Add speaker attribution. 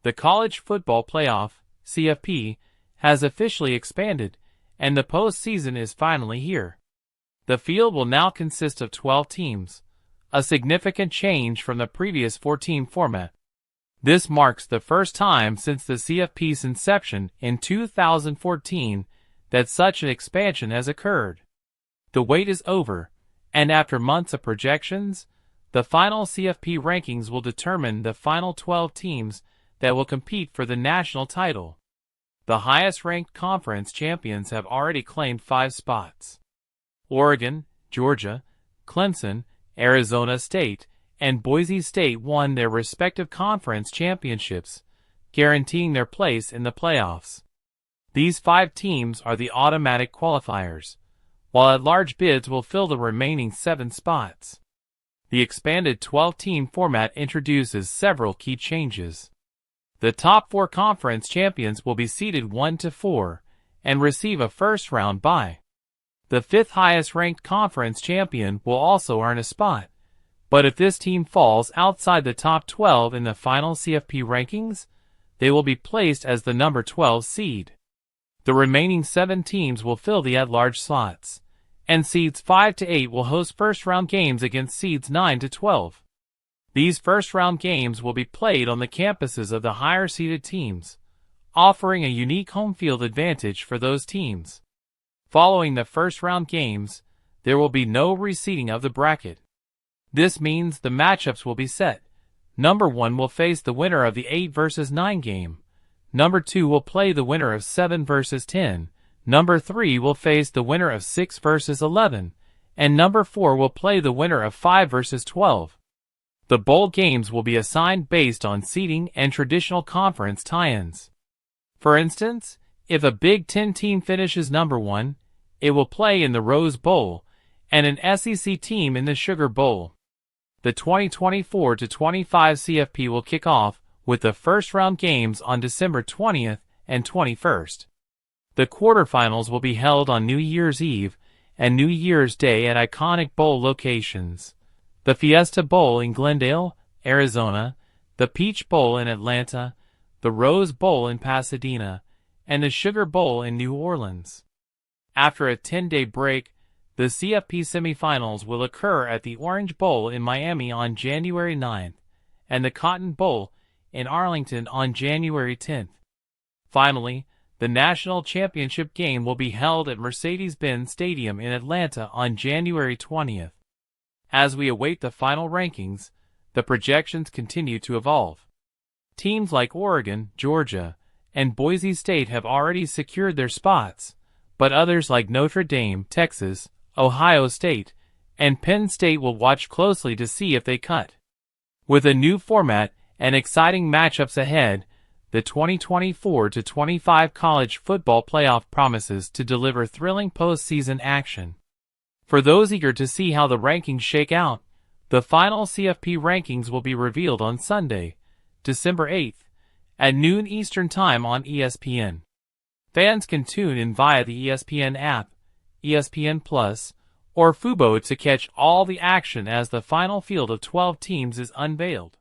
Speaker 1: The College Football Playoff, CFP, has officially expanded, and the postseason is finally here. The field will now consist of 12 teams, a significant change from the previous 4-team format. This marks the first time since the CFP's inception in 2014 that such an expansion has occurred. The wait is over, and after months of projections, the final CFP rankings will determine the final 12 teams that will compete for the national title. The highest-ranked conference champions have already claimed 5 spots. Oregon, Georgia, Clemson, Arizona State, and Boise State won their respective conference championships, guaranteeing their place in the playoffs. These 5 teams are the automatic qualifiers, while at-large bids will fill the remaining 7 spots. The expanded 12-team format introduces several key changes. The top 4 conference champions will be seeded 1 to 4 and receive a first-round bye. The 5th highest-ranked conference champion will also earn a spot, but if this team falls outside the top 12 in the final CFP rankings, they will be placed as the number 12 seed. The remaining 7 teams will fill the at-large slots, and seeds 5 to 8 will host first-round games against seeds 9 to 12. These first-round games will be played on the campuses of the higher-seeded teams, offering a unique home field advantage for those teams. Following the first-round games, there will be no reseeding of the bracket. This means the matchups will be set. Number 1 will face the winner of the 8 versus 9 game. Number 2 will play the winner of 7 versus 10. Number 3 will face the winner of 6 versus 11. And number 4 will play the winner of 5 versus 12. The bowl games will be assigned based on seeding and traditional conference tie-ins. For instance, if a Big Ten team finishes number 1, it will play in the Rose Bowl, and an SEC team in the Sugar Bowl. The 2024-25 CFP will kick off with the first-round games on December 20th and 21st. The quarterfinals will be held on New Year's Eve and New Year's Day at iconic bowl locations: the Fiesta Bowl in Glendale, Arizona, the Peach Bowl in Atlanta, the Rose Bowl in Pasadena, and the Sugar Bowl in New Orleans. After a 10-day break, the CFP Semifinals will occur at the Orange Bowl in Miami on January 9th, and the Cotton Bowl in Arlington on January 10th. Finally, the national championship game will be held at Mercedes-Benz Stadium in Atlanta on January 20th. As we await the final rankings, the projections continue to evolve. Teams like Oregon, Georgia, and Boise State have already secured their spots, but others like Notre Dame, Texas, Ohio State, and Penn State will watch closely to see if they cut. With a new format and exciting matchups ahead, the 2024-25 College Football Playoff promises to deliver thrilling postseason action. For those eager to see how the rankings shake out, the final CFP rankings will be revealed on Sunday, December 8th, at noon Eastern Time on ESPN. Fans can tune in via the ESPN app, ESPN Plus, or Fubo to catch all the action as the final field of 12 teams is unveiled.